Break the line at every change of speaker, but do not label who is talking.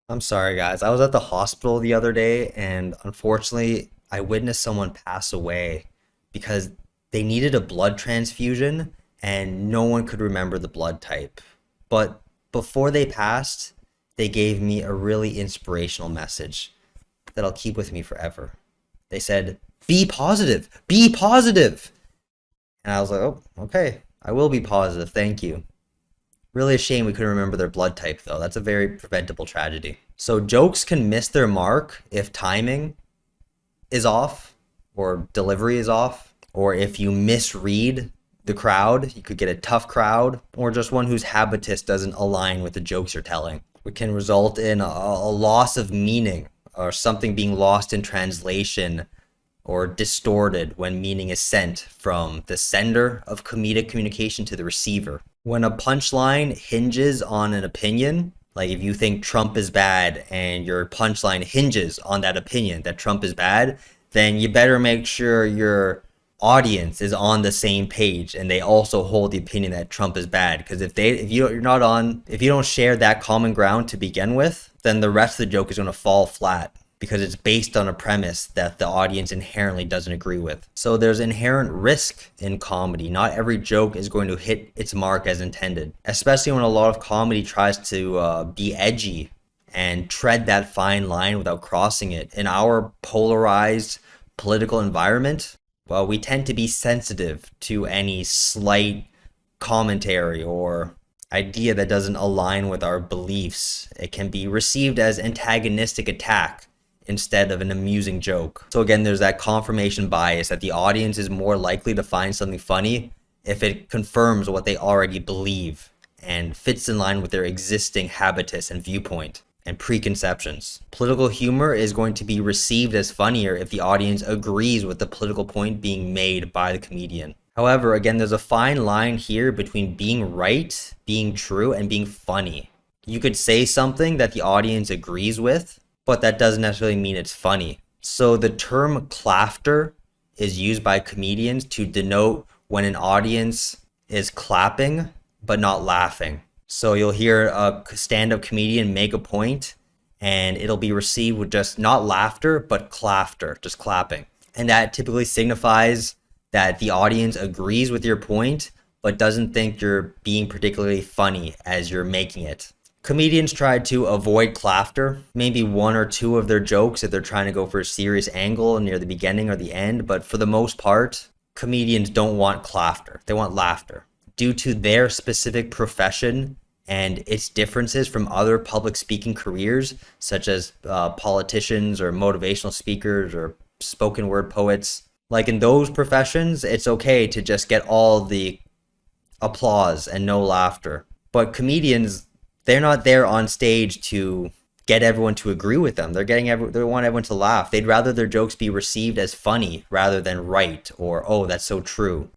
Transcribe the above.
I'm sorry, guys. I was at the hospital the other day, and unfortunately, I witnessed someone pass away because they needed a blood transfusion and no one could remember the blood type. But before they passed, they gave me a really inspirational message that I'll keep with me forever. They said, "Be positive, be positive." And I was like, "Oh, okay. I will be positive. Thank you." Really a shame we couldn't remember their blood type, though. That's a very preventable tragedy. So jokes can miss their mark if timing is off or delivery is off, or if you misread the crowd, you could get a tough crowd, or just one whose habitus doesn't align with the jokes you're telling. It can result in a loss of meaning or something being lost in translation or distorted when meaning is sent from the sender of comedic communication to the receiver. When a punchline hinges on an opinion, like if you think Trump is bad and your punchline hinges on that opinion that Trump is bad, then you better make sure your audience is on the same page and they also hold the opinion that Trump is bad. Because if you're not on, if you don't share that common ground to begin with, then the rest of the joke is going to fall flat because it's based on a premise that the audience inherently doesn't agree with. So there's inherent risk in comedy. Not every joke is going to hit its mark as intended, especially when a lot of comedy tries to be edgy and tread that fine line without crossing it. In our polarized political environment, well, we tend to be sensitive to any slight commentary or idea that doesn't align with our beliefs. It can be received as antagonistic attack instead of an amusing joke. So again, there's that confirmation bias that the audience is more likely to find something funny if it confirms what they already believe and fits in line with their existing habitus and viewpoint and preconceptions. Political humor is going to be received as funnier if the audience agrees with the political point being made by the comedian. However, again, there's a fine line here between being right, being true, and being funny. You could say something that the audience agrees with, but that doesn't necessarily mean it's funny. So the term clafter is used by comedians to denote when an audience is clapping but not laughing. So you'll hear a stand-up comedian make a point and it'll be received with just not laughter but clafter, just clapping. And that typically signifies that the audience agrees with your point but doesn't think you're being particularly funny as you're making it. Comedians try to avoid clafter, maybe one or two of their jokes if they're trying to go for a serious angle near the beginning or the end, but for the most part, comedians don't want clafter. They want laughter. Due to their specific profession and its differences from other public speaking careers, such as politicians or motivational speakers or spoken word poets, like in those professions, it's okay to just get all the applause and no laughter. But comedians, they're not there on stage to get everyone to agree with them. They want everyone to laugh. They'd rather their jokes be received as funny rather than right or, oh, that's so true.